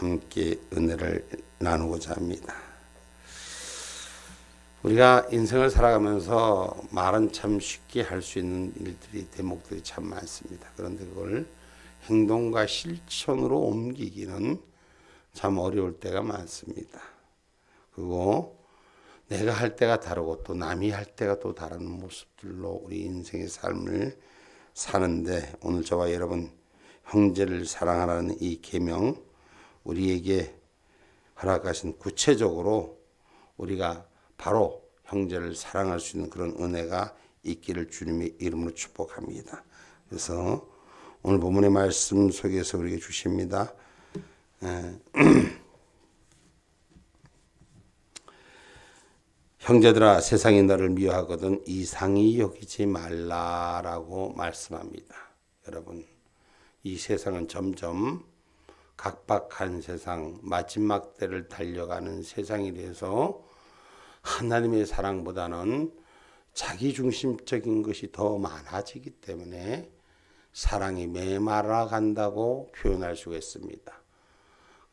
함께 은혜를 나누고자 합니다. 우리가 인생을 살아가면서 말은 참 쉽게 할 수 있는 일들이, 대목들이 참 많습니다. 그런데 그걸 행동과 실천으로 옮기기는 참 어려울 때가 많습니다. 그리고 내가 할 때가 다르고 또 남이 할 때가 또 다른 모습들로 우리 인생의 삶을 사는데, 오늘 저와 여러분 형제를 사랑하라는 이 계명, 우리에게 허락하신 구체적으로 우리가 바로 형제를 사랑할 수 있는 그런 은혜가 있기를 주님의 이름으로 축복합니다. 그래서 오늘 본문의 말씀 속에서 우리에게 주십니다. 형제들아, 세상이 너를 미워하거든 이상히 여기지 말라라고 말씀합니다. 여러분, 이 세상은 점점 각박한 세상, 마지막 때를 달려가는 세상이 돼서 하나님의 사랑보다는 자기중심적인 것이 더 많아지기 때문에 사랑이 메말라 간다고 표현할 수가 있습니다.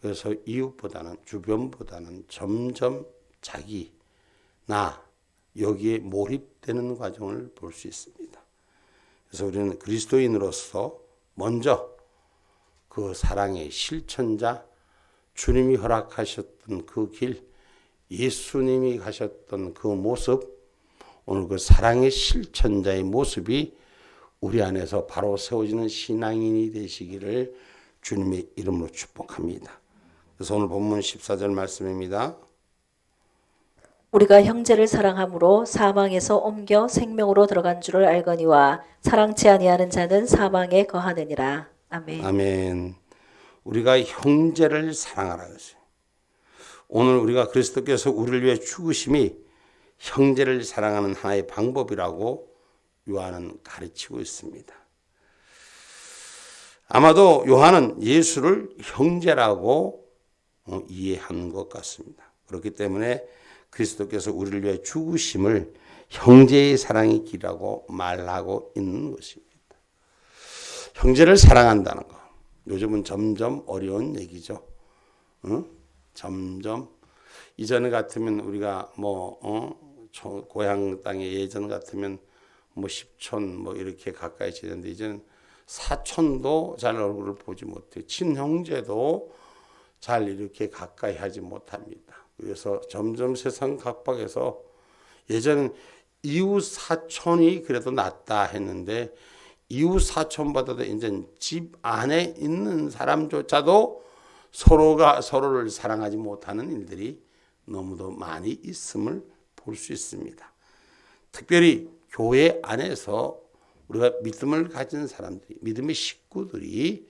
그래서 이웃보다는, 주변보다는 점점 자기, 나, 여기에 몰입되는 과정을 볼 수 있습니다. 그래서 우리는 그리스도인으로서 먼저 그 사랑의 실천자, 주님이 허락하셨던 그 길, 예수님이 가셨던 그 모습, 오늘 그 사랑의 실천자의 모습이 우리 안에서 바로 세워지는 신앙인이 되시기를 주님의 이름으로 축복합니다. 그래서 오늘 본문 14절 말씀입니다. 우리가 형제를 사랑함으로 사망에서 옮겨 생명으로 들어간 줄을 알거니와 사랑치 아니하는 자는 사망에 거하느니라. 아멘. 아멘. 우리가 형제를 사랑하라 그랬어요. 오늘 우리가 그리스도께서 우리를 위해 죽으심이 형제를 사랑하는 하나의 방법이라고 요한은 가르치고 있습니다. 아마도 요한은 예수를 형제라고 이해한 것 같습니다. 그렇기 때문에 그리스도께서 우리를 위해 죽으심을 형제의 사랑의 길이라고 말하고 있는 것입니다. 형제를 사랑한다는 것, 요즘은 점점 어려운 얘기죠. 점점 이전 같으면 우리가 고향 땅에 예전 같으면 10촌 이렇게 가까이 지냈는데 이제는 사촌도 잘 얼굴을 보지 못해요. 친형제도 잘 이렇게 가까이 하지 못합니다. 그래서 점점 세상 각박해서, 예전엔 이웃 사촌이 그래도 낫다 했는데 이웃 사촌보다도 이제 집 안에 있는 사람조차도 서로가 서로를 사랑하지 못하는 일들이 너무도 많이 있음을 볼 수 있습니다. 특별히 교회 안에서 우리가 믿음을 가진 사람들이, 믿음의 식구들이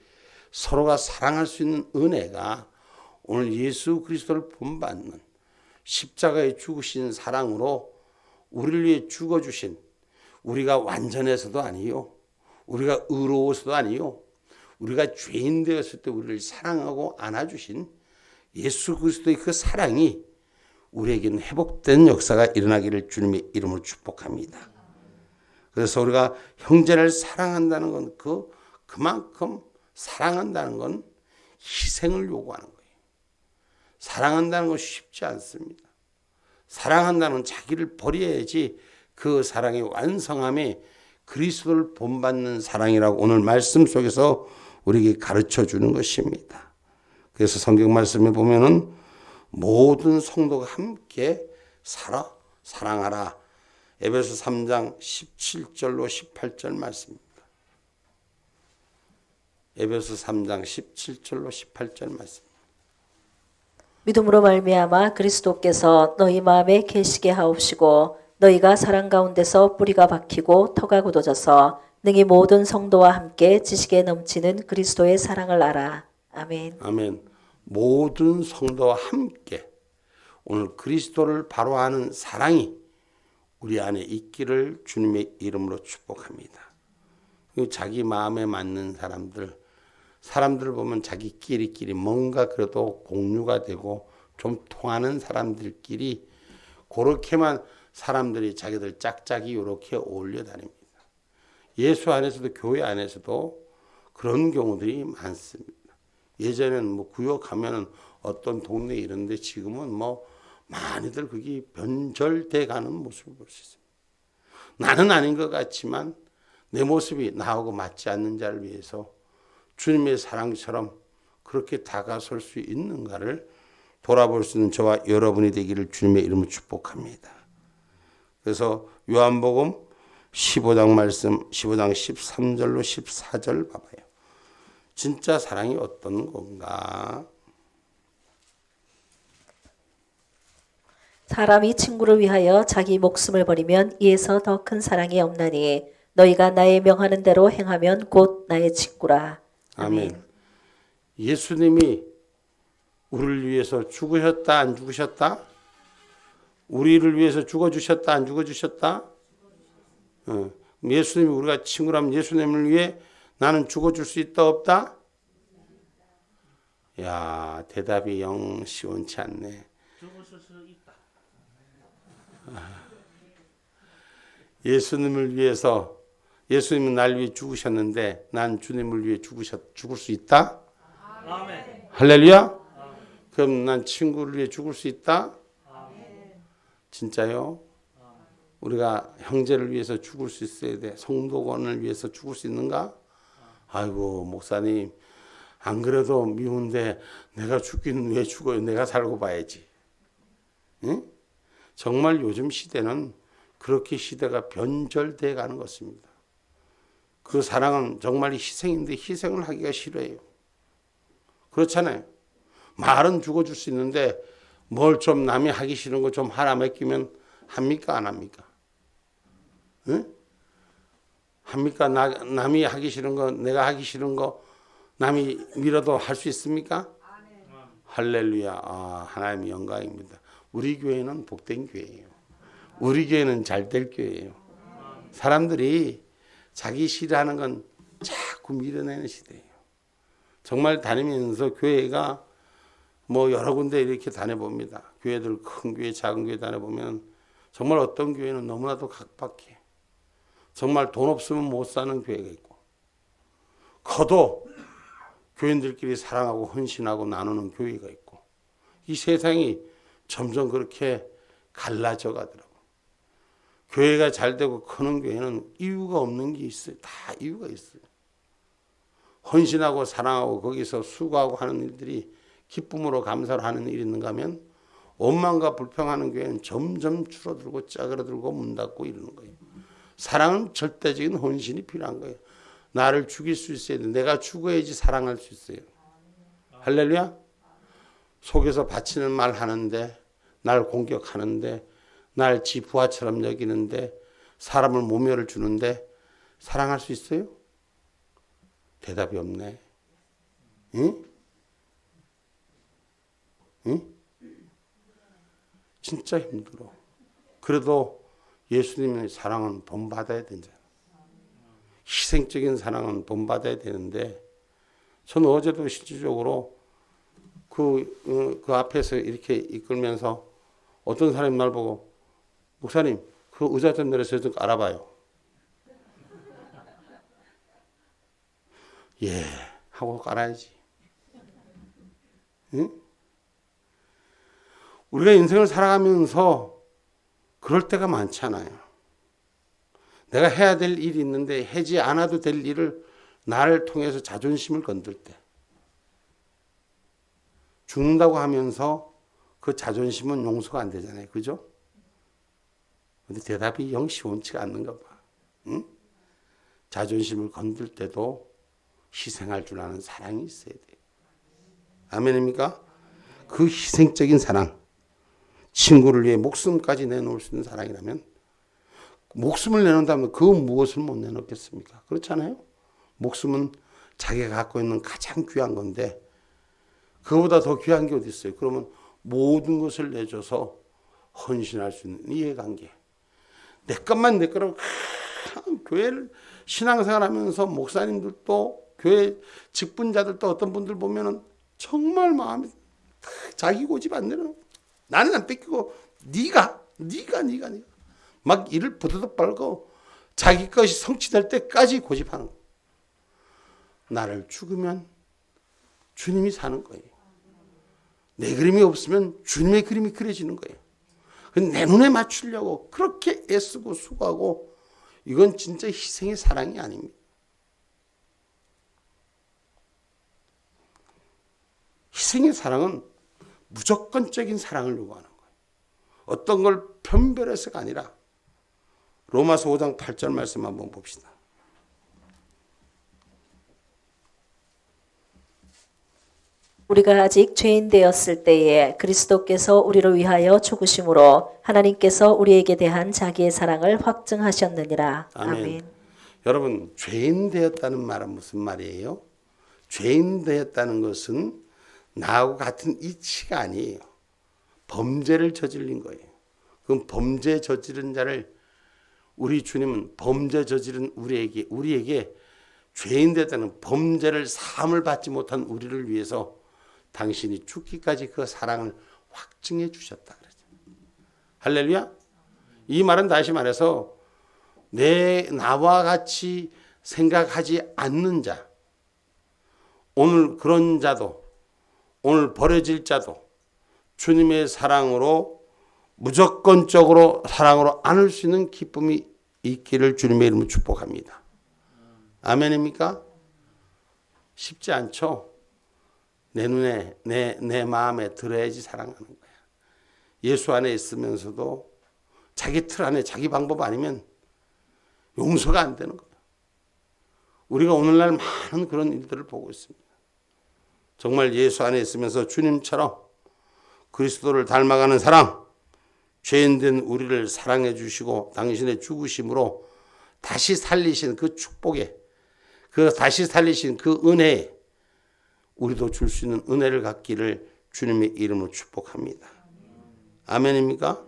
서로가 사랑할 수 있는 은혜가 오늘 예수 그리스도를 본받는 십자가에 죽으신 사랑으로 우리를 위해 죽어주신, 우리가 완전해서도 아니요, 우리가 의로워서도 아니요, 우리가 죄인 되었을 때 우리를 사랑하고 안아주신 예수 그리스도의 그 사랑이 우리에게는 회복된 역사가 일어나기를 주님의 이름으로 축복합니다. 그래서 우리가 형제를 사랑한다는 건 그만큼 사랑한다는 건 희생을 요구하는 거예요. 사랑한다는 건 쉽지 않습니다. 사랑한다는 건 자기를 버려야지 그 사랑의 완성함이 그리스도를 본받는 사랑이라고 오늘 말씀 속에서 우리에게 가르쳐 주는 것입니다. 그래서 성경 말씀에 보면은 모든 성도가 함께 사랑하라. 에베소 3장 17절로 18절 말씀입니다. 에베소 3장 17절로 18절 말씀. 믿음으로 말미암아 그리스도께서 너희 마음에 계시게 하옵시고 너희가 사랑 가운데서 뿌리가 박히고 터가 굳어져서 능히 모든 성도와 함께 지식에 넘치는 그리스도의 사랑을 알아. 아멘. 아멘. 모든 성도와 함께 오늘 그리스도를 바로 아는 사랑이 우리 안에 있기를 주님의 이름으로 축복합니다. 자기 마음에 맞는 사람들을 보면 자기끼리 뭔가 그래도 공유가 되고 좀 통하는 사람들끼리 그렇게만 사람들이 자기들 짝짝이 이렇게 어울려 다닙니다. 예수 안에서도 교회 안에서도 그런 경우들이 많습니다. 예전에는 뭐 구역 가면은 어떤 동네 이런데 지금은 뭐 많이들 그게 변절돼 가는 모습을 볼 수 있습니다. 나는 아닌 것 같지만 내 모습이 나하고 맞지 않는 자를 위해서 주님의 사랑처럼 그렇게 다가설 수 있는가를 돌아볼 수 있는 저와 여러분이 되기를 주님의 이름으로 축복합니다. 그래서 요한복음 15장 말씀 15장 13절로 14절 봐봐요. 진짜 사랑이 어떤 건가? 사람이 친구를 위하여 자기 목숨을 버리면 이에서 더 큰 사랑이 없나니 너희가 나의 명하는 대로 행하면 곧 나의 친구라. 아멘. 예수님이 우리를 위해서 죽으셨다 안 죽으셨다? 우리를 위해서 죽어주셨다 안 죽어주셨다? 예수님이 우리가 친구라면 예수님을 위해 나는 죽어줄 수 있다 없다? 야, 대답이 영 시원치 않네. 죽으실 수 있다. 예수님을 위해서 예수님은 날 위해 죽으셨는데 난 주님을 위해 죽을 수 있다? 아멘. 할렐루야? 그럼 난 친구를 위해 죽을 수 있다? 진짜요? 우리가 형제를 위해서 죽을 수 있어야 돼. 성도권을 위해서 죽을 수 있는가? 아이고 목사님 안 그래도 미운데 내가 죽기는 왜 죽어요? 내가 살고 봐야지. 응? 정말 요즘 시대는 그렇게 시대가 변절돼 가는 것입니다. 그 사랑은 정말 희생인데 희생을 하기가 싫어요. 그렇잖아요. 말은 죽어줄 수 있는데 뭘 좀 남이 하기 싫은 거 좀 하나 맡기면 합니까 안 합니까? 응? 합니까? 남이 하기 싫은 거 내가 하기 싫은 거 남이 밀어도 할 수 있습니까? 할렐루야. 아, 하나님의 영광입니다. 우리 교회는 복된 교회예요. 우리 교회는 잘될 교회예요. 사람들이 자기 싫어하는 건 자꾸 밀어내는 시대예요. 정말 다니면서 교회가 뭐 여러 군데 이렇게 다녀봅니다. 교회들 큰 교회 작은 교회 다녀보면 정말 어떤 교회는 너무나도 각박해. 정말 돈 없으면 못 사는 교회가 있고 커도 교인들끼리 사랑하고 헌신하고 나누는 교회가 있고 이 세상이 점점 그렇게 갈라져 가더라고. 교회가 잘 되고 크는 교회는 이유가 없는 게 있어요. 다 이유가 있어요. 헌신하고 사랑하고 거기서 수고하고 하는 일들이 기쁨으로 감사로 하는 일이 있는가 하면 원망과 불평하는 교회는 점점 줄어들고 짜그러들고 문 닫고 이러는 거예요. 사랑은 절대적인 헌신이 필요한 거예요. 나를 죽일 수 있어야 돼. 내가 죽어야지 사랑할 수 있어요. 할렐루야. 속에서 바치는 말 하는데 날 공격하는데 날 지 부하처럼 여기는데 사람을 모멸을 주는데 사랑할 수 있어요? 대답이 없네. 응? 응? 진짜 힘들어. 그래도 예수님의 사랑은 본받아야 된다. 희생적인 사랑은 본받아야 되는데 저는 어제도 실질적으로 그 앞에서 이렇게 이끌면서 어떤 사람이 날 보고 목사님 그 의자 좀 내려서 좀 알아봐요. 예 하고 깔아야지. 응? 우리가 인생을 살아가면서 그럴 때가 많잖아요. 내가 해야 될 일이 있는데 하지 않아도 될 일을 나를 통해서 자존심을 건들 때 죽는다고 하면서 그 자존심은 용서가 안 되잖아요. 그죠? 근데 대답이 영 시원치가 않는가 봐. 응? 자존심을 건들 때도 희생할 줄 아는 사랑이 있어야 돼요. 아멘입니까? 그 희생적인 사랑, 친구를 위해 목숨까지 내놓을 수 있는 사랑이라면 목숨을 내놓는다면 그 무엇을 못 내놓겠습니까? 그렇잖아요. 목숨은 자기가 갖고 있는 가장 귀한 건데 그거보다 더 귀한 게 어디 있어요? 그러면 모든 것을 내줘서 헌신할 수 있는 이해관계. 내 것만 내 거라고 교회를 신앙생활하면서 목사님들도 교회 직분자들도 어떤 분들 보면은 정말 마음이 자기 고집 안 내려. 나는 안 뺏기고 네가 막 이를 부드덕 빨고 자기 것이 성취될 때까지 고집하는 거. 나를 죽으면 주님이 사는 거예요. 내 그림이 없으면 주님의 그림이 그려지는 거예요. 내 눈에 맞추려고 그렇게 애쓰고 수고하고, 이건 진짜 희생의 사랑이 아닙니다. 희생의 사랑은 무조건적인 사랑을 요구하는 거예요. 어떤 걸 편별해서가 아니라. 로마서 5장 8절 말씀 한번 봅시다. 우리가 아직 죄인 되었을 때에 그리스도께서 우리를 위하여 죽으심으로 하나님께서 우리에게 대한 자기의 사랑을 확증하셨느니라. 아멘. 여러분, 죄인 되었다는 말은 무슨 말이에요? 죄인 되었다는 것은 나하고 같은 이치가 아니에요. 범죄를 저지른 거예요. 그럼 범죄 저지른 자를, 우리 주님은 범죄 저지른 우리에게 죄인 되었다는 범죄를 사함을 받지 못한 우리를 위해서 당신이 죽기까지 그 사랑을 확증해 주셨다 그러죠. 할렐루야. 이 말은 다시 말해서 나와 같이 생각하지 않는 자, 오늘 그런 자도, 오늘 버려질 자도 주님의 사랑으로 무조건적으로 사랑으로 안을 수 있는 기쁨이 있기를 주님의 이름으로 축복합니다. 아멘입니까? 쉽지 않죠. 내 눈에 내 마음에 들어야지 사랑하는 거야. 예수 안에 있으면서도 자기 틀 안에 자기 방법 아니면 용서가 안 되는 거야. 우리가 오늘날 많은 그런 일들을 보고 있습니다. 정말 예수 안에 있으면서 주님처럼 그리스도를 닮아가는 사랑, 죄인된 우리를 사랑해 주시고 당신의 죽으심으로 다시 살리신 그 축복에, 그 다시 살리신 그 은혜에 우리도 줄 수 있는 은혜를 갖기를 주님의 이름으로 축복합니다. 아멘입니까?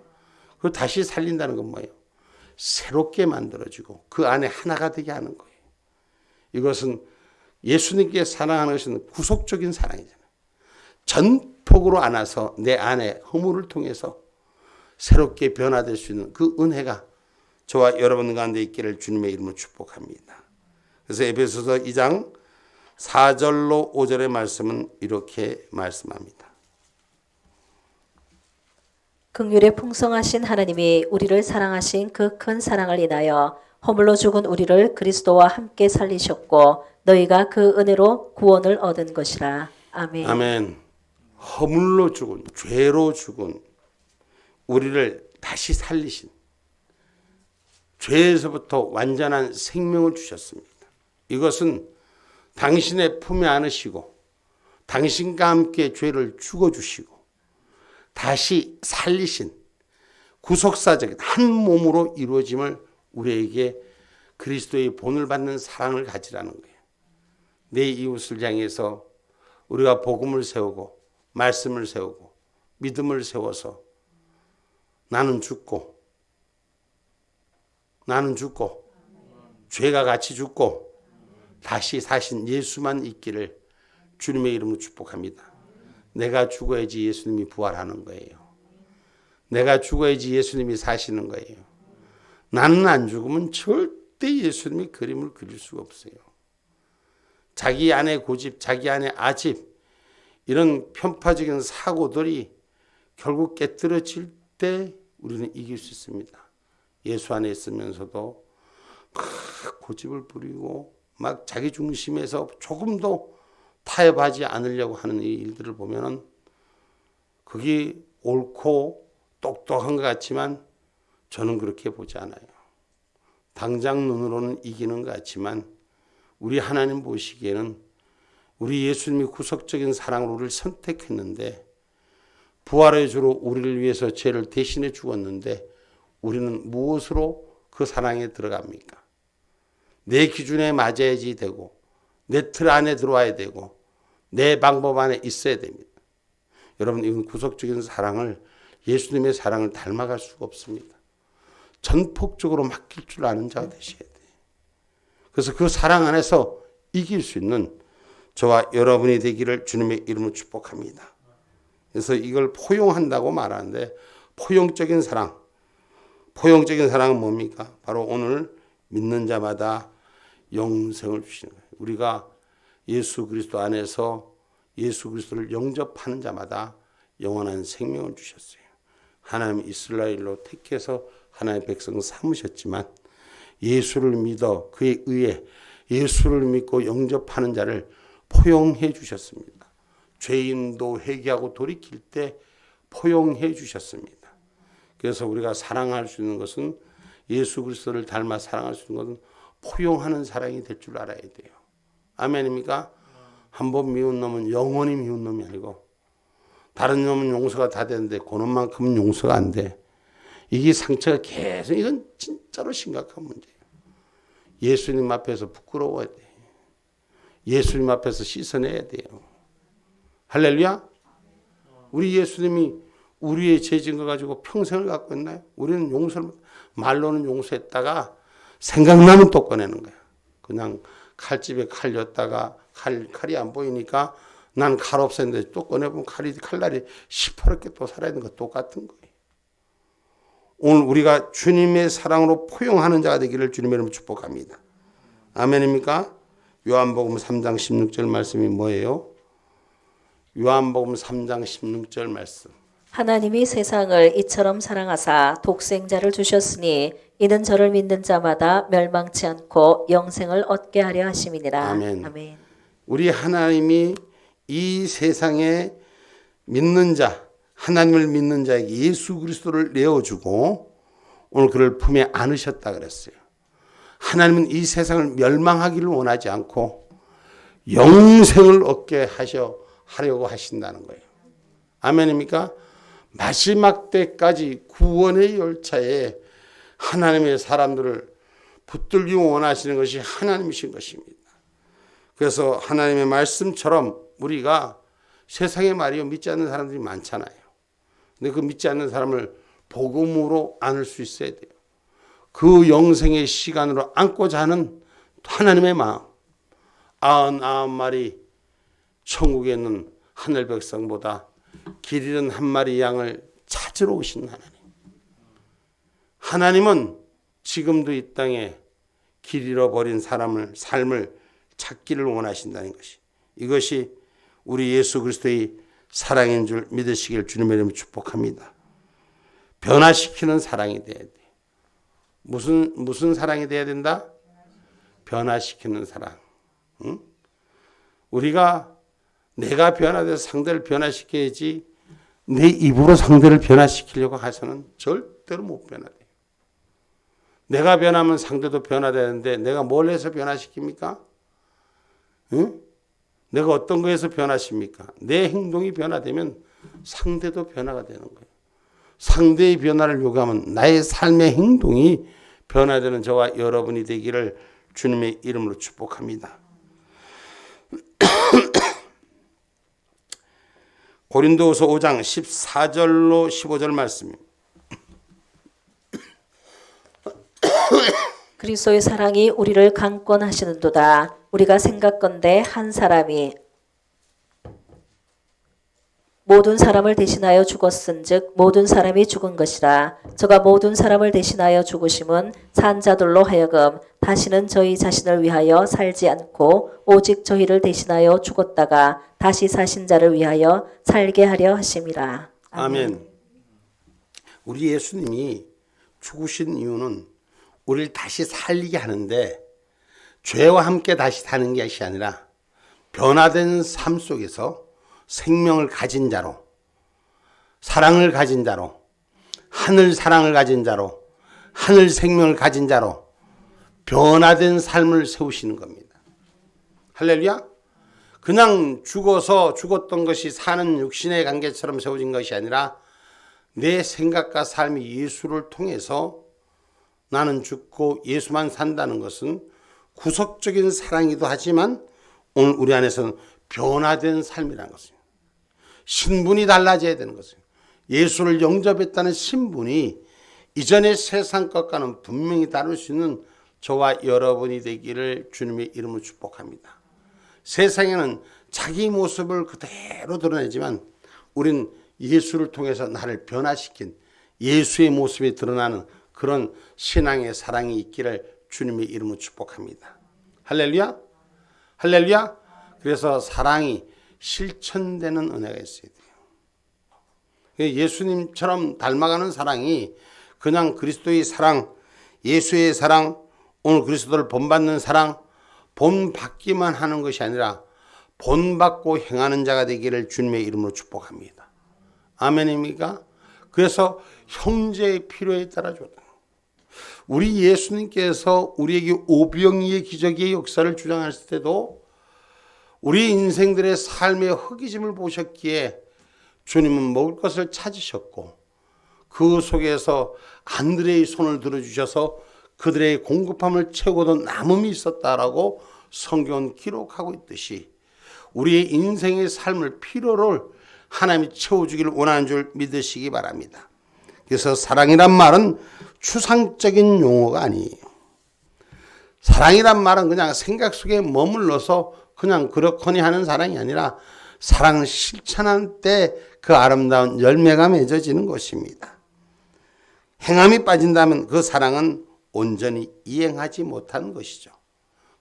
그 다시 살린다는 건 뭐예요? 새롭게 만들어지고 그 안에 하나가 되게 하는 거예요. 이것은 예수님께 사랑하는 것은 구속적인 사랑이잖아요. 전폭으로 안아서 내 안에 허물을 통해서 새롭게 변화될 수 있는 그 은혜가 저와 여러분 가운데 있기를 주님의 이름으로 축복합니다. 그래서 에베소서 2장 4절로 5절의 말씀은 이렇게 말씀합니다. 긍휼에 풍성하신 하나님이 우리를 사랑하신 그 큰 사랑을 인하여 허물로 죽은 우리를 그리스도와 함께 살리셨고 너희가 그 은혜로 구원을 얻은 것이라. 아멘. 아멘. 허물로 죽은, 죄로 죽은 우리를 다시 살리신, 죄에서부터 완전한 생명을 주셨습니다. 이것은 당신의 품에 안으시고 당신과 함께 죄를 죽어주시고 다시 살리신 구속사적인 한 몸으로 이루어짐을 우리에게 그리스도의 본을 받는 사랑을 가지라는 거예요. 내 이웃을 향해서 우리가 복음을 세우고 말씀을 세우고 믿음을 세워서 나는 죽고 죄가 같이 죽고 다시 사신 예수만 있기를 주님의 이름으로 축복합니다. 내가 죽어야지 예수님이 부활하는 거예요. 내가 죽어야지 예수님이 사시는 거예요. 나는 안 죽으면 절대 예수님이 그림을 그릴 수가 없어요. 자기 안에 고집, 자기 안에 아집, 이런 편파적인 사고들이 결국 깨뜨려질 때 우리는 이길 수 있습니다. 예수 안에 있으면서도 막 고집을 부리고 막 자기 중심에서 조금도 타협하지 않으려고 하는 이 일들을 보면은 그게 옳고 똑똑한 것 같지만 저는 그렇게 보지 않아요. 당장 눈으로는 이기는 것 같지만 우리 하나님 보시기에는 우리 예수님이 구속적인 사랑으로 우리를 선택했는데 부활의 주로 우리를 위해서 죄를 대신해 죽었는데 우리는 무엇으로 그 사랑에 들어갑니까? 내 기준에 맞아야지 되고 내 틀 안에 들어와야 되고 내 방법 안에 있어야 됩니다. 여러분, 이건 구속적인 사랑을, 예수님의 사랑을 닮아갈 수가 없습니다. 전폭적으로 맡길 줄 아는 자가 되셔야 돼요. 그래서 그 사랑 안에서 이길 수 있는 저와 여러분이 되기를 주님의 이름으로 축복합니다. 그래서 이걸 포용한다고 말하는데 포용적인 사랑은 뭡니까? 바로 오늘 믿는 자마다 영생을 주시는 거예요. 우리가 예수 그리스도 안에서 예수 그리스도를 영접하는 자마다 영원한 생명을 주셨어요. 하나님 이스라엘로 택해서 하나님의 백성 삼으셨지만 예수를 믿어 그에 의해 예수를 믿고 영접하는 자를 포용해 주셨습니다. 죄인도 회개하고 돌이킬 때 포용해 주셨습니다. 그래서 우리가 사랑할 수 있는 것은 예수 그리스도를 닮아 사랑할 수 있는 것은 포용하는 사랑이 될 줄 알아야 돼요. 아멘입니까? 한 번 미운 놈은 영원히 미운 놈이 아니고 다른 놈은 용서가 다 되는데 그 놈만큼은 용서가 안 돼. 이게 상처가 계속 이건 진짜로 심각한 문제예요. 예수님 앞에서 부끄러워야 돼. 예수님 앞에서 씻어내야 돼요. 할렐루야. 우리 예수님이 우리의 죄 진거 가지고 평생을 갖고 있나요? 우리는 용서를 말로는 용서했다가 생각나면 또 꺼내는 거야. 그냥 칼집에 칼렸다가 칼이 안 보이니까 난 칼 없었는데 또 꺼내보면 칼날이 시퍼렇게 또 살아있는 거 똑같은 거예요. 오늘 우리가 주님의 사랑으로 포용하는 자가 되기를 주님의 이름으로 축복합니다. 아멘입니까? 요한복음 3장 16절 말씀이 뭐예요? 요한복음 3장 16절 말씀. 하나님이 세상을 이처럼 사랑하사 독생자를 주셨으니 이는 저를 믿는 자마다 멸망치 않고 영생을 얻게 하려 하심이니라. 아멘. 아멘. 우리 하나님이 이 세상에 믿는 자, 하나님을 믿는 자에게 예수 그리스도를 내어주고 오늘 그를 품에 안으셨다 그랬어요. 하나님은 이 세상을 멸망하기를 원하지 않고 영생을 얻게 하려고 하신다는 거예요. 아멘입니까? 마지막 때까지 구원의 열차에 하나님의 사람들을 붙들기 원하시는 것이 하나님이신 것입니다. 그래서 하나님의 말씀처럼 우리가 세상의 말이요 믿지 않는 사람들이 많잖아요. 근데 그 믿지 않는 사람을 복음으로 안을 수 있어야 돼요. 그 영생의 시간으로 안고자 하는 하나님의 마음. 99마리 천국에 있는 하늘 백성보다 길 잃은 한 마리 양을 찾으러 오신 하나님. 하나님은 지금도 이 땅에 길 잃어버린 삶을 찾기를 원하신다는 것이, 이것이 우리 예수 그리스도의 사랑인 줄 믿으시길 주님의 이름으로 축복합니다. 변화시키는 사랑이 돼야 돼. 무슨 사랑이 돼야 된다? 변화시키는 사랑. 응? 우리가 내가 변화돼서 상대를 변화시켜야지 내 입으로 상대를 변화시키려고 해서는 절대로 못 변화돼요. 내가 변하면 상대도 변화되는데 내가 뭘 해서 변화시킵니까? 응? 내가 어떤 거에서 변화십니까? 내 행동이 변화되면 상대도 변화가 되는 거예요. 상대의 변화를 요구하면 나의 삶의 행동이 변화되는 저와 여러분이 되기를 주님의 이름으로 축복합니다. 고린도후서 5장 14절로 15절 말씀입니다. 그리스도의 사랑이 우리를 강권하시는도다. 우리가 생각건대 한 사람이 모든 사람을 대신하여 죽었은즉 모든 사람이 죽은 것이라. 저가 모든 사람을 대신하여 죽으심은 산 자들로 하여금 다시는 저희 자신을 위하여 살지 않고 오직 저희를 대신하여 죽었다가 다시 사신 자를 위하여 살게 하려 하심이라. 아멘. 우리 예수님이 죽으신 이유는 우리를 다시 살리게 하는데 죄와 함께 다시 사는 것이 아니라 변화된 삶 속에서 생명을 가진 자로, 사랑을 가진 자로, 하늘 사랑을 가진 자로, 하늘 생명을 가진 자로 변화된 삶을 세우시는 겁니다. 할렐루야. 그냥 죽었던 것이 사는 육신의 관계처럼 세워진 것이 아니라 내 생각과 삶이 예수를 통해서 나는 죽고 예수만 산다는 것은 구속적인 사랑이기도 하지만 오늘 우리 안에서는 변화된 삶이라는 것입니다. 신분이 달라져야 되는 것이에요. 예수를 영접했다는 신분이 이전의 세상 것과는 분명히 다를 수 있는 저와 여러분이 되기를 주님의 이름으로 축복합니다. 세상에는 자기 모습을 그대로 드러내지만 우린 예수를 통해서 나를 변화시킨 예수의 모습이 드러나는 그런 신앙의 사랑이 있기를 주님의 이름으로 축복합니다. 할렐루야. 할렐루야. 그래서 사랑이 실천되는 은혜가 있어야 돼요. 예수님처럼 닮아가는 사랑이 그냥 그리스도의 사랑, 예수의 사랑, 오늘 그리스도를 본받는 사랑, 본받기만 하는 것이 아니라 본받고 행하는 자가 되기를 주님의 이름으로 축복합니다. 아멘입니까? 그래서 형제의 필요에 따라 줘요. 우리 예수님께서 우리에게 오병이의 기적의 역사를 주장했을 때도 우리 인생들의 삶의 허기짐을 보셨기에 주님은 먹을 것을 찾으셨고 그 속에서 안드레의 손을 들어주셔서 그들의 공급함을 채우고도 남음이 있었다라고 성경은 기록하고 있듯이 우리의 인생의 삶을 필요를 하나님이 채워주기를 원하는 줄 믿으시기 바랍니다. 그래서 사랑이란 말은 추상적인 용어가 아니에요. 사랑이란 말은 그냥 생각 속에 머물러서 그냥 그렇거니 하는 사랑이 아니라 사랑을 실천할 때 그 아름다운 열매가 맺어지는 것입니다. 행함이 빠진다면 그 사랑은 온전히 이행하지 못하는 것이죠.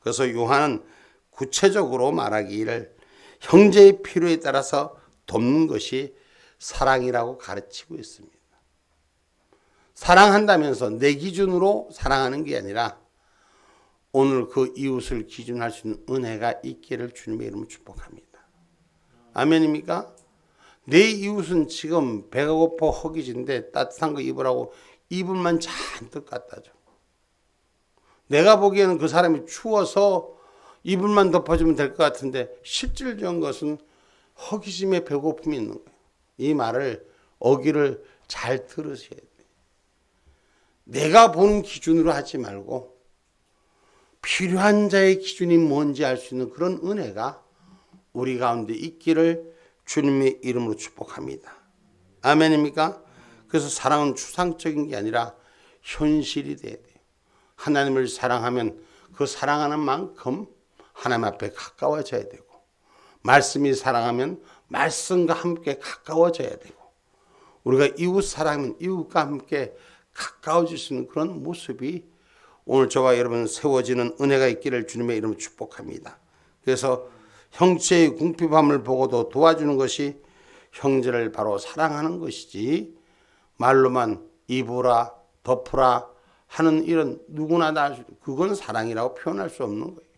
그래서 요한은 구체적으로 말하기를 형제의 필요에 따라서 돕는 것이 사랑이라고 가르치고 있습니다. 사랑한다면서 내 기준으로 사랑하는 게 아니라 오늘 그 이웃을 기준할 수 있는 은혜가 있기를 주님의 이름으로 축복합니다. 아멘입니까? 내 이웃은 지금 배가 고파 허기진데 따뜻한 거 입으라고 이불만 잔뜩 갖다 줘. 내가 보기에는 그 사람이 추워서 이불만 덮어주면 될 것 같은데 실질적인 것은 허기짐에 배고픔이 있는 거예요. 이 말을 어기를 잘 들으셔야 돼요. 내가 보는 기준으로 하지 말고 필요한 자의 기준이 뭔지 알 수 있는 그런 은혜가 우리 가운데 있기를 주님의 이름으로 축복합니다. 아멘입니까? 그래서 사랑은 추상적인 게 아니라 현실이 돼야 돼요. 하나님을 사랑하면 그 사랑하는 만큼 하나님 앞에 가까워져야 되고 말씀이 사랑하면 말씀과 함께 가까워져야 되고 우리가 이웃 사랑하면 이웃과 함께 가까워질 수 있는 그런 모습이 오늘 저와 여러분 세워지는 은혜가 있기를 주님의 이름으로 축복합니다. 그래서 형제의 궁핍함을 보고도 도와주는 것이 형제를 바로 사랑하는 것이지 말로만 입으라 덮으라 하는 일은 누구나 다 그건 사랑이라고 표현할 수 없는 거예요.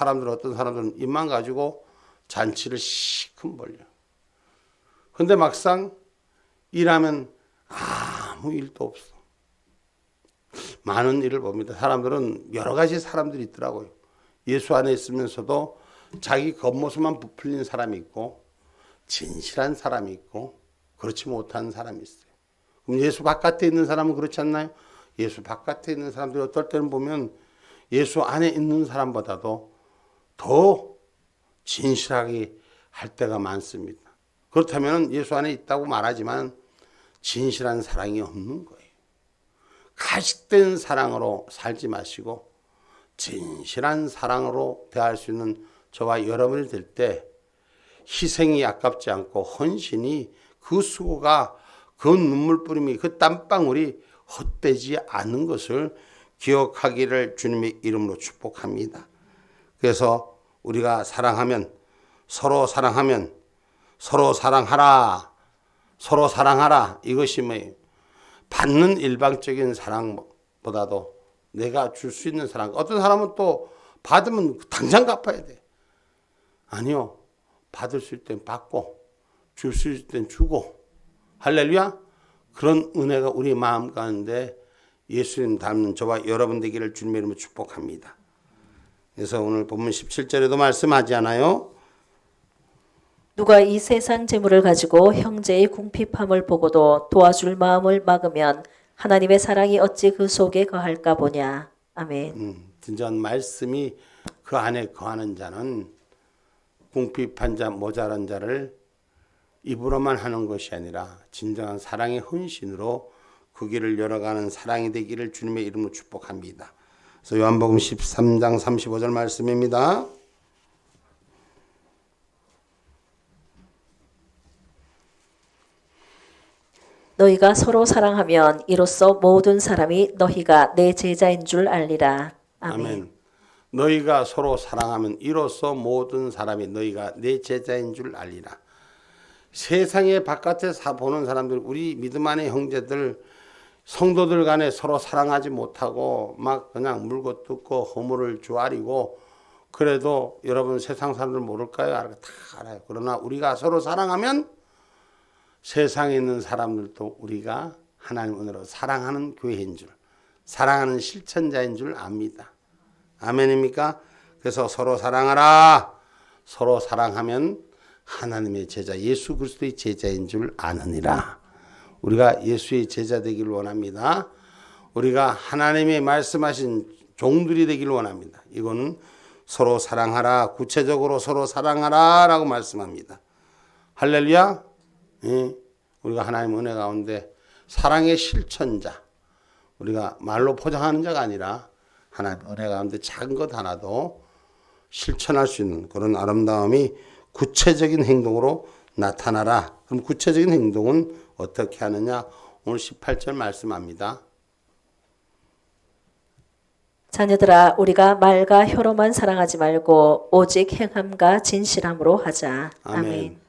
막 어떤 사람들은 입만 가지고 잔치를 시큰 벌려. 근데 막상 일하면 아무 일도 없어. 많은 일을 봅니다. 사람들은 여러 가지 사람들이 있더라고요. 예수 안에 있으면서도 자기 겉모습만 부풀린 사람이 있고 진실한 사람이 있고 그렇지 못한 사람이 있어요. 그럼 예수 바깥에 있는 사람은 그렇지 않나요? 예수 바깥에 있는 사람들이 어떨 때는 보면 예수 안에 있는 사람보다도 더 진실하게 할 때가 많습니다. 그렇다면 예수 안에 있다고 말하지만 진실한 사랑이 없는 거예요. 가식된 사랑으로 살지 마시고 진실한 사랑으로 대할 수 있는 저와 여러분이 될 때 희생이 아깝지 않고 헌신이 그 수고가 그 눈물 뿌림이 그 땀방울이 헛되지 않는 것을 기억하기를 주님의 이름으로 축복합니다. 그래서 우리가 사랑하면 서로 사랑하면 서로 사랑하라 서로 사랑하라 이것이 뭐예요? 받는 일방적인 사랑보다도 내가 줄 수 있는 사랑. 어떤 사람은 또 받으면 당장 갚아야 돼. 아니요. 받을 수 있을 땐 받고 줄 수 있을 땐 주고 할렐루야. 그런 은혜가 우리 마음 가운데 예수님 닮는 저와 여러분 되기를 주님의 이름으로 축복합니다. 그래서 오늘 본문 17절에도 말씀하지 않아요? 누가 이 세상 재물을 가지고 형제의 궁핍함을 보고도 도와줄 마음을 막으면 하나님의 사랑이 어찌 그 속에 거할까 보냐. 아멘. 진정한 말씀이 그 안에 거하는 자는 궁핍한 자, 모자란 자를 입으로만 하는 것이 아니라 진정한 사랑의 헌신으로 그 길을 열어가는 사랑이 되기를 주님의 이름으로 축복합니다. 그래서 요한복음 13장 35절 말씀입니다. 너희가 서로 사랑하면 이로써 모든 사람이 너희가 내 제자인 줄 알리라. 아멘. 아멘. 너희가 서로 사랑하면 이로써 모든 사람이 너희가 내 제자인 줄 알리라. 세상의 바깥에 보는 사람들, 우리 믿음 안의 형제들, 성도들 간에 서로 사랑하지 못하고 막 그냥 물고 뜯고 허물을 조아리고, 그래도 여러분 세상 사람들 모를까요? 다 알아요. 그러나 우리가 서로 사랑하면 세상에 있는 사람들도 우리가 하나님 은혜로 사랑하는 교회인 줄, 사랑하는 실천자인 줄 압니다. 아멘입니까? 그래서 서로 사랑하라. 서로 사랑하면 하나님의 제자, 예수 그리스도의 제자인 줄 아느니라. 우리가 예수의 제자 되기를 원합니다. 우리가 하나님의 말씀하신 종들이 되기를 원합니다. 이거는 서로 사랑하라, 구체적으로 서로 사랑하라 라고 말씀합니다. 할렐루야. 예. 우리가 하나님 은혜 가운데 사랑의 실천자, 우리가 말로 포장하는 자가 아니라 하나님 은혜 가운데 작은 것 하나도 실천할 수 있는 그런 아름다움이 구체적인 행동으로 나타나라. 그럼 구체적인 행동은 어떻게 하느냐? 오늘 18절 말씀합니다. 자녀들아, 우리가 말과 혀로만 사랑하지 말고 오직 행함과 진실함으로 하자. 아멘.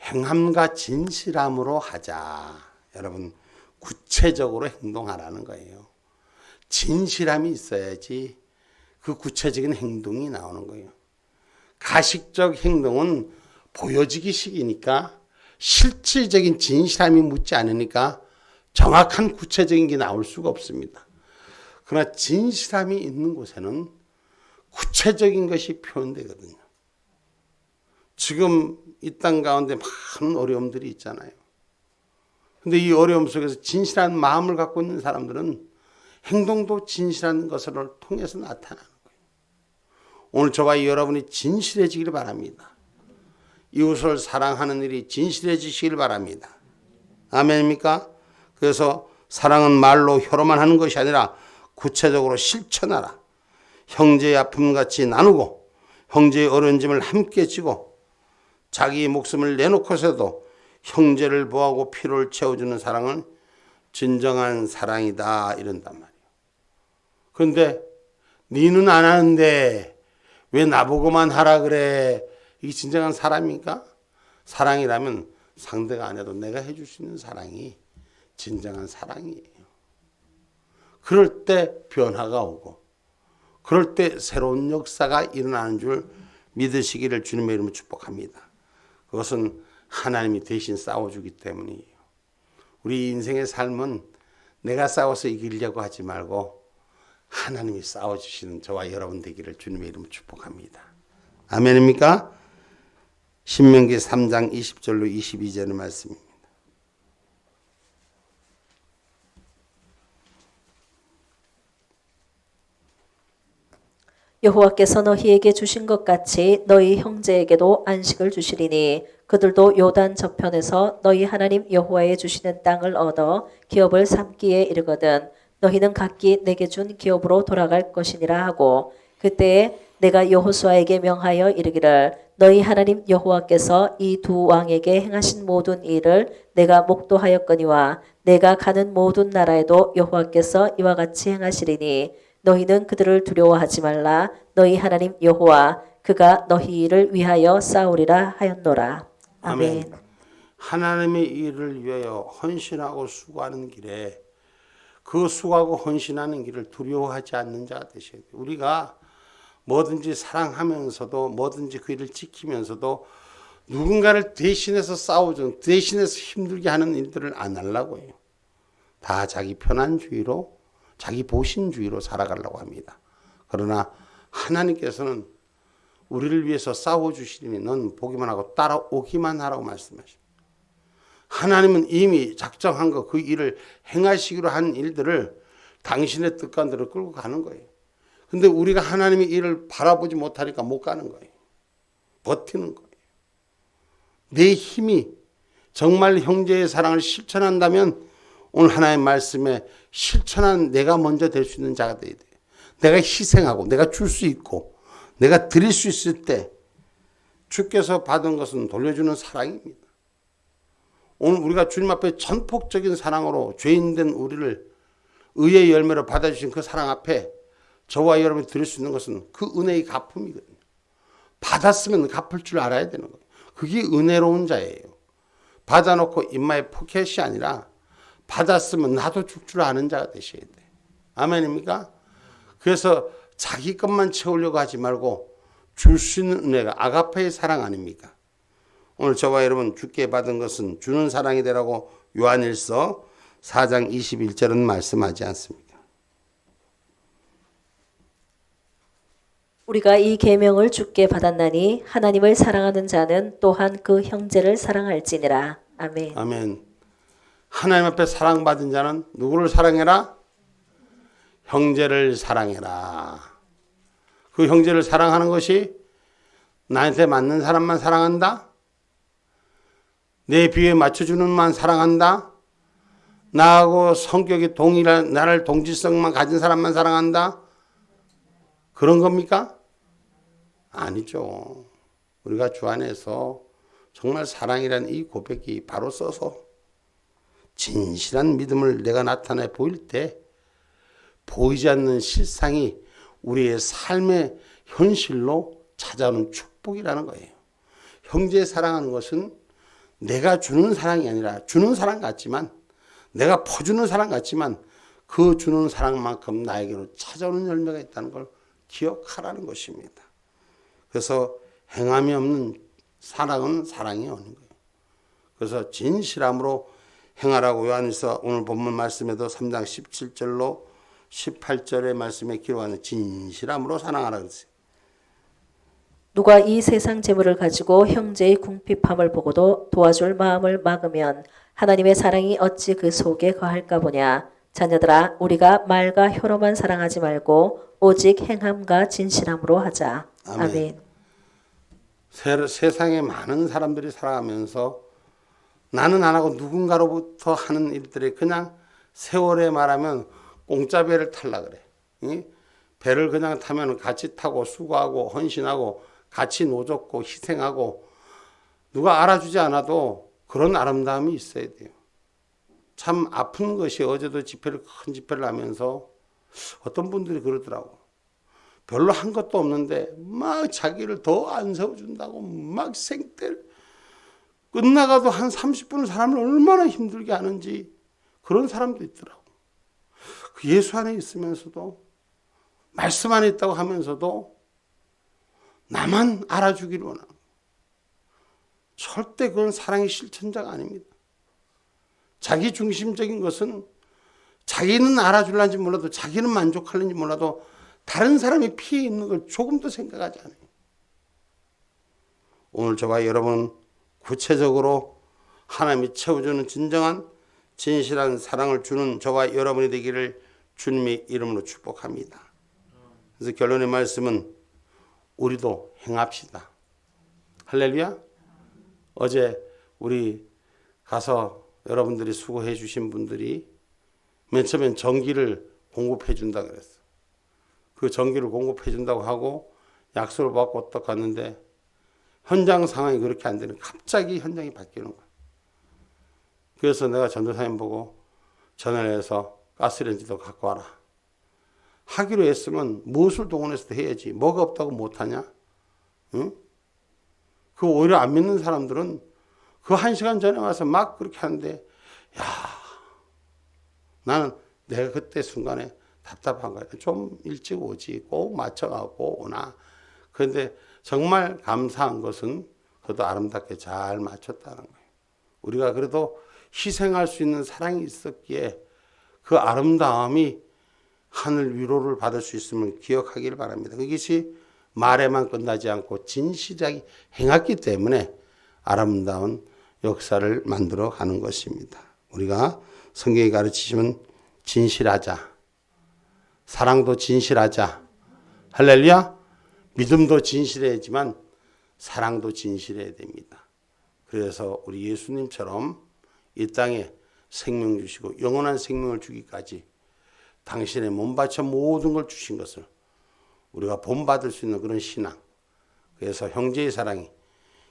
행함과 진실함으로 하자. 여러분, 구체적으로 행동하라는 거예요. 진실함이 있어야지 그 구체적인 행동이 나오는 거예요. 가식적 행동은 보여지기식이니까, 실질적인 진실함이 묻지 않으니까 정확한 구체적인 게 나올 수가 없습니다. 그러나 진실함이 있는 곳에는 구체적인 것이 표현되거든요. 지금 이 땅 가운데 많은 어려움들이 있잖아요. 근데 이 어려움 속에서 진실한 마음을 갖고 있는 사람들은 행동도 진실한 것을 통해서 나타나는 거예요. 오늘 저와 여러분이 진실해지기를 바랍니다. 이웃을 사랑하는 일이 진실해지시길 바랍니다. 아멘입니까? 그래서 사랑은 말로 혀로만 하는 것이 아니라 구체적으로 실천하라. 형제의 아픔같이 나누고 형제의 어려운 짐을 함께 지고 자기의 목숨을 내놓고서도 형제를 보호하고 피로를 채워주는 사랑은 진정한 사랑이다, 이런단 말이에요. 그런데 니는 안 하는데 왜 나보고만 하라 그래? 이게 진정한 사랑입니까? 사랑이라면 상대가 안 해도 내가 해줄 수 있는 사랑이 진정한 사랑이에요. 그럴 때 변화가 오고, 그럴 때 새로운 역사가 일어나는 줄 믿으시기를 주님의 이름으로 축복합니다. 그것은 하나님이 대신 싸워주기 때문이에요. 우리 인생의 삶은 내가 싸워서 이기려고 하지 말고 하나님이 싸워주시는 저와 여러분 되기를 주님의 이름으로 축복합니다. 아멘입니까? 신명기 3장 20절로 22절의 말씀입니다. 여호와께서 너희에게 주신 것 같이 너희 형제에게도 안식을 주시리니 그들도 요단 저편에서 너희 하나님 여호와의 주시는 땅을 얻어 기업을 삼기에 이르거든 너희는 각기 내게 준 기업으로 돌아갈 것이니라 하고, 그때에 내가 여호수아에게 명하여 이르기를 너희 하나님 여호와께서 이 두 왕에게 행하신 모든 일을 내가 목도하였거니와 내가 가는 모든 나라에도 여호와께서 이와 같이 행하시리니 너희는 그들을 두려워하지 말라. 너희 하나님 여호와 그가 너희를 위하여 싸우리라 하였노라. 아멘. 하나님의 일을 위하여 헌신하고 수고하는 길에 그 수고하고 헌신하는 길을 두려워하지 않는 자가 되셔야 돼요. 우리가 뭐든지 사랑하면서도 뭐든지 그 일을 지키면서도 누군가를 대신해서 싸우죠. 대신해서 힘들게 하는 일들을 안 하려고 해요. 다 자기 편안주의로, 자기 보신주의로 살아가려고 합니다. 그러나 하나님께서는 우리를 위해서 싸워주시니 넌 보기만 하고 따라오기만 하라고 말씀하십니다. 하나님은 이미 작정한 거, 그 일을 행하시기로 한 일들을 당신의 뜻관대로 끌고 가는 거예요. 근데 우리가 하나님의 일을 바라보지 못하니까 못 가는 거예요. 버티는 거예요. 내 힘이 정말 형제의 사랑을 실천한다면 오늘 하나님의 말씀에 실천한 내가 먼저 될 수 있는 자가 되어야 돼요. 내가 희생하고 내가 줄 수 있고 내가 드릴 수 있을 때 주께서 받은 것은 돌려주는 사랑입니다. 오늘 우리가 주님 앞에 전폭적인 사랑으로 죄인된 우리를 의의 열매로 받아주신 그 사랑 앞에 저와 여러분이 드릴 수 있는 것은 그 은혜의 갚음이거든요. 받았으면 갚을 줄 알아야 되는 거예요. 그게 은혜로운 자예요. 받아놓고 인마의 포켓이 아니라 받았으면 나도 줄 줄 아는 자가 되셔야 돼요. 아멘입니까? 그래서 자기 것만 채우려고 하지 말고 줄 수 있는 은혜가 아가페의 사랑 아닙니까? 오늘 저와 여러분 주께 받은 것은 주는 사랑이 되라고 요한일서 4장 21절은 말씀하지 않습니까? 우리가 이 계명을 주께 받았나니 하나님을 사랑하는 자는 또한 그 형제를 사랑할지니라. 아멘. 아멘. 하나님 앞에 사랑받은 자는 누구를 사랑해라? 형제를 사랑해라. 그 형제를 사랑하는 것이 나한테 맞는 사람만 사랑한다? 내 비에 맞춰주는 만 사랑한다? 나하고 성격이 동일한 나를 동질성만 가진 사람만 사랑한다? 그런 겁니까? 아니죠. 우리가 주 안에서 정말 사랑이란 이 고백이 바로 써서 진실한 믿음을 내가 나타내 보일 때 보이지 않는 실상이 우리의 삶의 현실로 찾아오는 축복이라는 거예요. 형제 사랑하는 것은 내가 주는 사랑이 아니라 주는 사랑 같지만 내가 퍼주는 사랑 같지만 그 주는 사랑만큼 나에게로 찾아오는 열매가 있다는 걸 기억하라는 것입니다. 그래서 행함이 없는 사랑은 사랑이 없는 거예요. 그래서 진실함으로 행하라고 요한일서 오늘 본문 말씀에도 3장 17절로 18절의 말씀에 기록하는 진실함으로 사랑하라 그랬어요. 누가 이 세상 재물을 가지고 형제의 궁핍함을 보고도 도와줄 마음을 막으면 하나님의 사랑이 어찌 그 속에 거할까 보냐. 자녀들아, 우리가 말과 혀로만 사랑하지 말고 오직 행함과 진실함으로 하자. 아멘. 세상에 많은 사람들이 살아가면서 나는 안 하고 누군가로부터 하는 일들이 그냥 세월에 말하면 공짜 배를 탈라 그래. 응? 배를 그냥 타면 같이 타고 수고하고 헌신하고 같이 노젓고 희생하고 누가 알아주지 않아도 그런 아름다움이 있어야 돼요. 참 아픈 것이 어제도 큰 집회를 하면서 어떤 분들이 그러더라고. 별로 한 것도 없는데 막 자기를 더 안 세워준다고 막 생떼를 끝나가도 한 30분을 사람을 얼마나 힘들게 하는지 그런 사람도 있더라고. 예수 안에 있으면서도 말씀 안에 있다고 하면서도 나만 알아주기를 원하는 거예요. 절대 그건 사랑의 실천자가 아닙니다. 자기 중심적인 것은 자기는 알아줄는지 몰라도 자기는 만족하는지 몰라도 다른 사람이 피해 있는 걸 조금도 생각하지 않아요. 오늘 저와 여러분 구체적으로 하나님이 채워주는 진정한 진실한 사랑을 주는 저와 여러분이 되기를 주님의 이름으로 축복합니다. 그래서 결론의 말씀은 우리도 행합시다. 할렐루야. 어제 우리 가서 여러분들이 수고해 주신 분들이 맨 처음엔 전기를 공급해 준다 그랬어. 그 전기를 공급해 준다고 하고 약속을 받고 딱 갔는데 현장 상황이 그렇게 안 되는 갑자기 현장이 바뀌는 거야. 그래서 내가 전도사님 보고 전화를 해서 가스레인지도 갖고 와라. 하기로 했으면 무엇을 동원해서도 해야지. 뭐가 없다고 못하냐? 응? 그 오히려 안 믿는 사람들은 그 1시간 전에 와서 막 그렇게 하는데 야, 나는 내가 그때 순간에 답답한 거야. 좀 일찍 오지. 꼭 맞춰갖고 오나. 그런데 정말 감사한 것은 그것도 아름답게 잘 맞췄다는 거예요. 우리가 그래도 희생할 수 있는 사랑이 있었기에 그 아름다움이 하늘 위로를 받을 수 있음을 기억하기를 바랍니다. 그것이 말에만 끝나지 않고 진실하게 행했기 때문에 아름다운 역사를 만들어 가는 것입니다. 우리가 성경이 가르치시면 진실하자. 사랑도 진실하자. 할렐루야. 믿음도 진실해야지만 사랑도 진실해야 됩니다. 그래서 우리 예수님처럼 이 땅에 생명 주시고 영원한 생명을 주기까지 당신의 몸 바쳐 모든 걸 주신 것을 우리가 본받을 수 있는 그런 신앙. 그래서 형제의 사랑이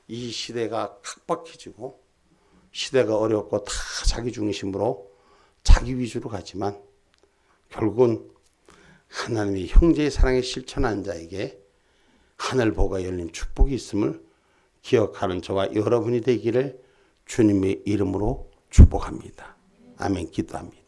이 시대가 각박해지고 시대가 어렵고 다 자기 중심으로 자기 위주로 가지만 결국은 하나님의 형제의 사랑에 실천한 자에게 하늘 보가 열린 축복이 있음을 기억하는 저와 여러분이 되기를 주님의 이름으로 축복합니다. 아멘. 기도합니다.